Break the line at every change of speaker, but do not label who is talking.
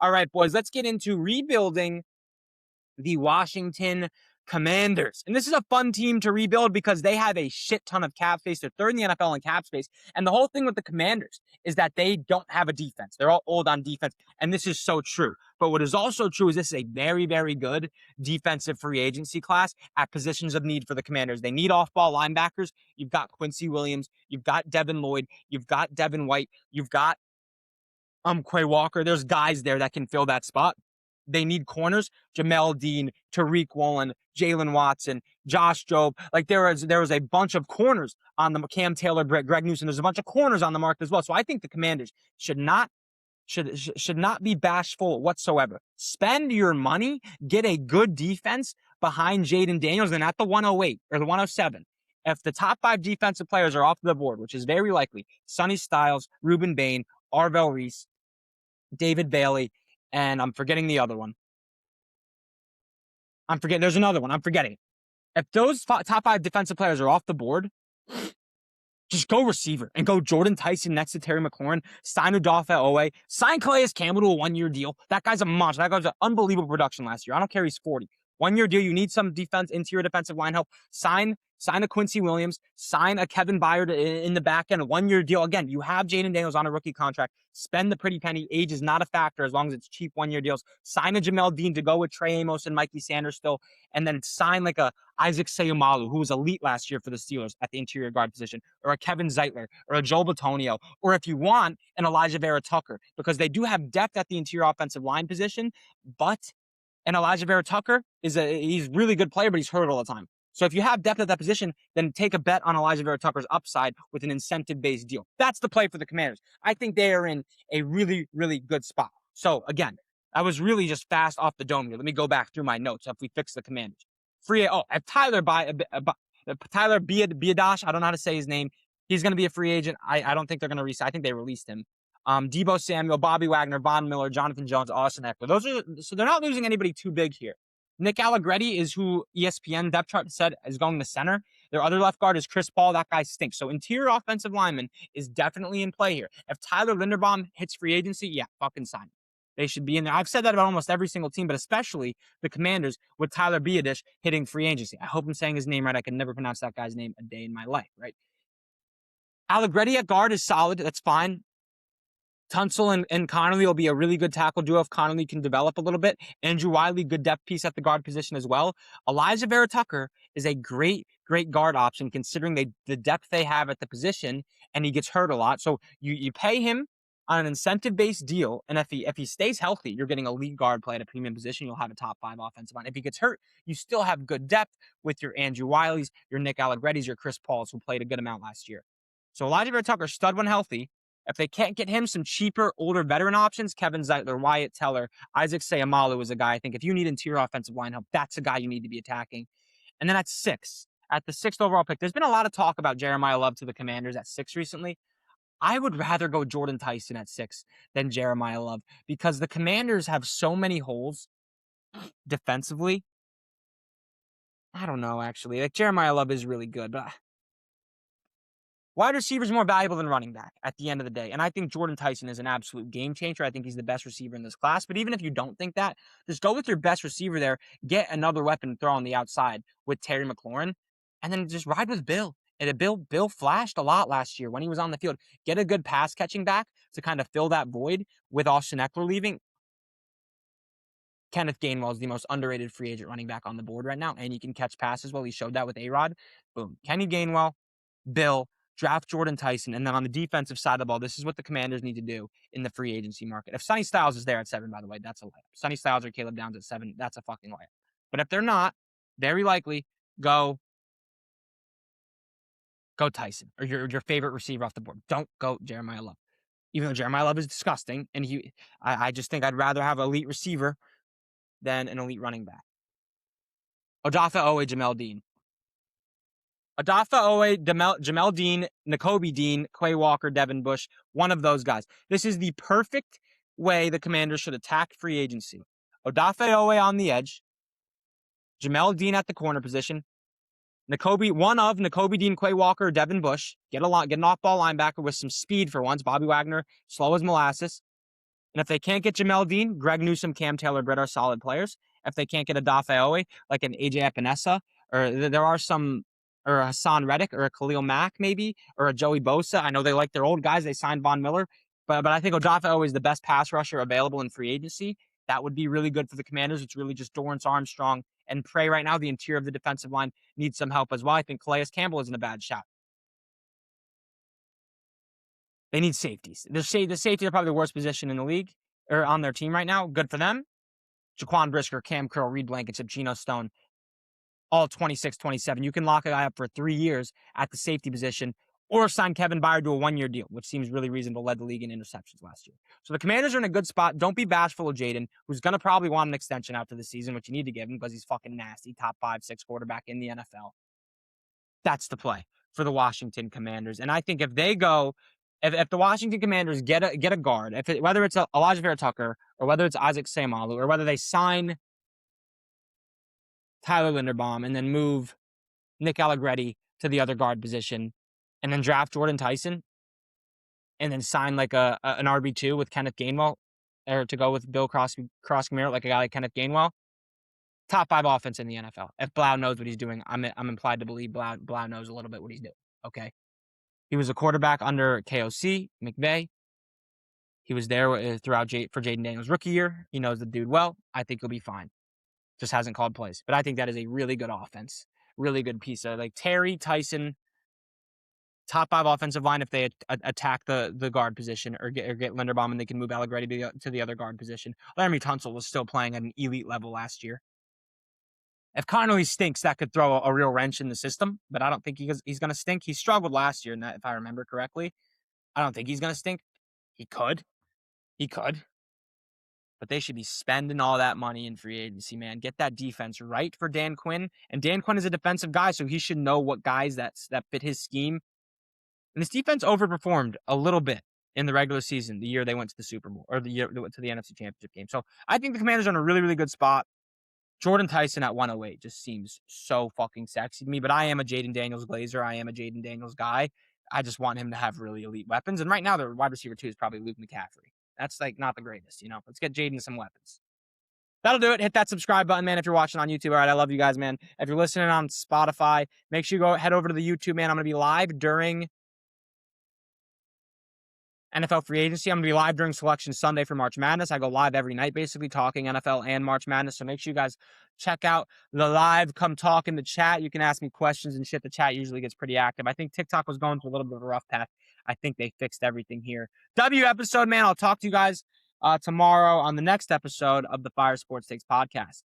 All right, boys, let's get into rebuilding the Washington Commanders. And this is a fun team to rebuild because they have a shit ton of cap space. They're third in the NFL in cap space. And the whole thing with the Commanders is that they don't have a defense. They're all old on defense. And this is so true. But what is also true is this is a very, very good defensive free agency class at positions of need for the Commanders. They need off-ball linebackers. You've got Quincy Williams. You've got Devin Lloyd. You've got Devin White. You've got Quay Walker. There's guys there that can fill that spot. They need corners. Jamel Dean, Tariq Woolen, Jalen Watson, Josh Jobe. Like there was a bunch of corners on the Cam Taylor, Greg Newsom. There's a bunch of corners on the market as well. So I think the Commanders should not be bashful whatsoever. Spend your money, get a good defense behind Jaden Daniels, and at the 108 or the 107. If the top 5 defensive players are off the board, which is very likely, Sonny Styles, Ruben Bain, Arvell Reese, David Bailey, and I'm forgetting the other one. There's another one. I'm forgetting. If those top 5 defensive players are off the board, just go receiver and go Jordan Tyson next to Terry McLaurin. Sign Udofa Owe. Sign Calais Campbell to a 1-year deal. That guy's a monster. That guy's an unbelievable production last year. I don't care. He's 40. 1-year deal. You need some interior defensive line help. Sign a Quincy Williams. Sign a Kevin Byard in the back end. A 1-year deal. Again, you have Jaden Daniels on a rookie contract. Spend the pretty penny. Age is not a factor as long as it's cheap 1-year deals. Sign a Jamel Dean to go with Trey Amos and Mikey Sanders still. And then sign like a Isaac Seumalo, who was elite last year for the Steelers at the interior guard position, or a Kevin Zeitler, or a Joel Bitonio, or if you want, an Elijah Vera Tucker, because they do have depth at the interior offensive line position, and Elijah Vera Tucker he's a really good player, but he's hurt all the time. So if you have depth at that position, then take a bet on Elijah Vera Tucker's upside with an incentive-based deal. That's the play for the Commanders. I think they are in a really, really good spot. So again, I was really just fast off the dome here. Let me go back through my notes if we fix the Commanders. If Tyler Biadasz, I don't know how to say his name. He's going to be a free agent. I don't think they're going to resign. I think they released him. Deebo Samuel, Bobby Wagner, Von Miller, Jonathan Jones, Austin Eckler. So they're not losing anybody too big here. Nick Allegretti is who ESPN depth chart said is going to center. Their other left guard is Chris Paul. That guy stinks. So interior offensive lineman is definitely in play here. If Tyler Linderbaum hits free agency, yeah, fucking sign him. They should be in there. I've said that about almost every single team, but especially the Commanders with Tyler Biadasz hitting free agency. I hope I'm saying his name right. I can never pronounce that guy's name a day in my life, right? Allegretti at guard is solid. That's fine. Tunsil and Connolly will be a really good tackle duo if Connolly can develop a little bit. Andrew Wiley, good depth piece at the guard position as well. Elijah Vera Tucker is a great guard option considering the depth they have at the position, and he gets hurt a lot. So you pay him on an incentive-based deal, and if he stays healthy, you're getting a lead guard play at a premium position. You'll have a top 5 offensive line. If he gets hurt, you still have good depth with your Andrew Wileys, your Nick Allegrettis, your Chris Pauls, who played a good amount last year. So Elijah Vera Tucker, stud when healthy. If they can't get him some cheaper, older veteran options, Kevin Zeitler, Wyatt Teller, Isaac Seumalo is a guy. I think if you need interior offensive line help, that's a guy you need to be attacking. And then at the 6th overall pick, there's been a lot of talk about Jeremiah Love to the Commanders at 6 recently. I would rather go Jordan Tyson at 6 than Jeremiah Love because the Commanders have so many holes defensively. I don't know, actually. Like, Jeremiah Love is really good, but wide receiver is more valuable than running back at the end of the day. And I think Jordan Tyson is an absolute game changer. I think he's the best receiver in this class. But even if you don't think that, just go with your best receiver there, get another weapon to throw on the outside with Terry McLaurin, and then just ride with Bill. And Bill flashed a lot last year when he was on the field. Get a good pass catching back to kind of fill that void with Austin Eckler leaving. Kenneth Gainwell is the most underrated free agent running back on the board right now, and he can catch passes well. He showed that with A-Rod. Boom. Kenny Gainwell, Bill, draft Jordan Tyson, and then on the defensive side of the ball, this is what the Commanders need to do in the free agency market. If Sonny Styles is there at 7, by the way, that's a layup. Sonny Styles or Caleb Downs at 7, that's a fucking layup. But if they're not, very likely go Tyson or your favorite receiver off the board. Don't go Jeremiah Love. Even though Jeremiah Love is disgusting, and I just think I'd rather have an elite receiver than an elite running back. Odafe Owe, Jamel Dean. Odafe Owe, Jamel Dean, Nakobe Dean, Quay Walker, Devin Bush, one of those guys. This is the perfect way the Commanders should attack free agency. Odafe Owe on the edge, Jamel Dean at the corner position, Nakobe Dean, Quay Walker, Devin Bush. Get an off-ball linebacker with some speed for once. Bobby Wagner, slow as molasses. And if they can't get Jamel Dean, Greg Newsome, Cam Taylor-Britt are solid players. If they can't get a Dafe, like an AJ Epinesa, or there are some, or a Hassan Reddick, or a Khalil Mack, maybe, or a Joey Bosa. I know they like their old guys. They signed Von Miller, but I think Odafe is the best pass rusher available in free agency. That would be really good for the Commanders. It's really just Dorrance Armstrong and Prey right now. The interior of the defensive line needs some help as well. I think Calais Campbell isn't a bad shot. They need safeties. The safety are probably the worst position in the league, or on their team right now. Good for them. Jaquan Brisker, Cam Curl, Reed Blankenship, Geno Stone, all 26, 27. You can lock a guy up for 3 years at the safety position, or sign Kevin Byard to a 1-year deal, which seems really reasonable. Led the league in interceptions last year. So the Commanders are in a good spot. Don't be bashful of Jaden, who's going to probably want an extension after the season, which you need to give him because he's fucking nasty. Top 5, 6 quarterback in the NFL. That's the play for the Washington Commanders. And I think if they go, if the Washington Commanders get a guard, whether it's Elijah Vera Tucker or whether it's Isaac Seumalo, or whether they sign Tyler Linderbaum and then move Nick Allegretti to the other guard position, and then draft Jordan Tyson, and then sign like an RB2 with Kenneth Gainwell, or to go with Bill Cross-Camaro, like a guy like Kenneth Gainwell. Top 5 offense in the NFL. If Blau knows what he's doing, I'm implied to believe Blau knows a little bit what he's doing. Okay. He was a quarterback under KOC, McVay. He was there throughout for Jaden Daniels' rookie year. He knows the dude well. I think he'll be fine. Just hasn't called plays. But I think that is a really good offense. Really good piece of, like, Terry, Tyson, top 5 offensive line if they attack the guard position, or get Linderbaum and they can move Allegretti to the other guard position. Laramie Tunsil was still playing at an elite level last year. If Connolly stinks, that could throw a real wrench in the system, but I don't think he's going to stink. He struggled last year, if I remember correctly. I don't think he's going to stink. He could. But they should be spending all that money in free agency, man. Get that defense right for Dan Quinn. And Dan Quinn is a defensive guy, so he should know what guys that fit his scheme. And this defense overperformed a little bit in the regular season, the year they went to the Super Bowl, or the year they went to the NFC Championship game. So I think the Commanders are in a really, really good spot. Jordan Tyson at 108 just seems so fucking sexy to me. But I am a Jaden Daniels glazer. I am a Jaden Daniels guy. I just want him to have really elite weapons. And right now, their wide receiver 2 is probably Luke McCaffrey. That's like not the greatest, Let's get Jaden some weapons. That'll do it. Hit that subscribe button, man, if you're watching on YouTube. All right, I love you guys, man. If you're listening on Spotify, make sure you head over to the YouTube, man. I'm going to be live during NFL free agency. I'm going to be live during Selection Sunday for March Madness. I go live every night, basically, talking NFL and March Madness. So make sure you guys check out the live. Come talk in the chat. You can ask me questions and shit. The chat usually gets pretty active. I think TikTok was going through a little bit of a rough patch. I think they fixed everything here. W episode, man. I'll talk to you guys tomorrow on the next episode of the Fire Sports Takes podcast.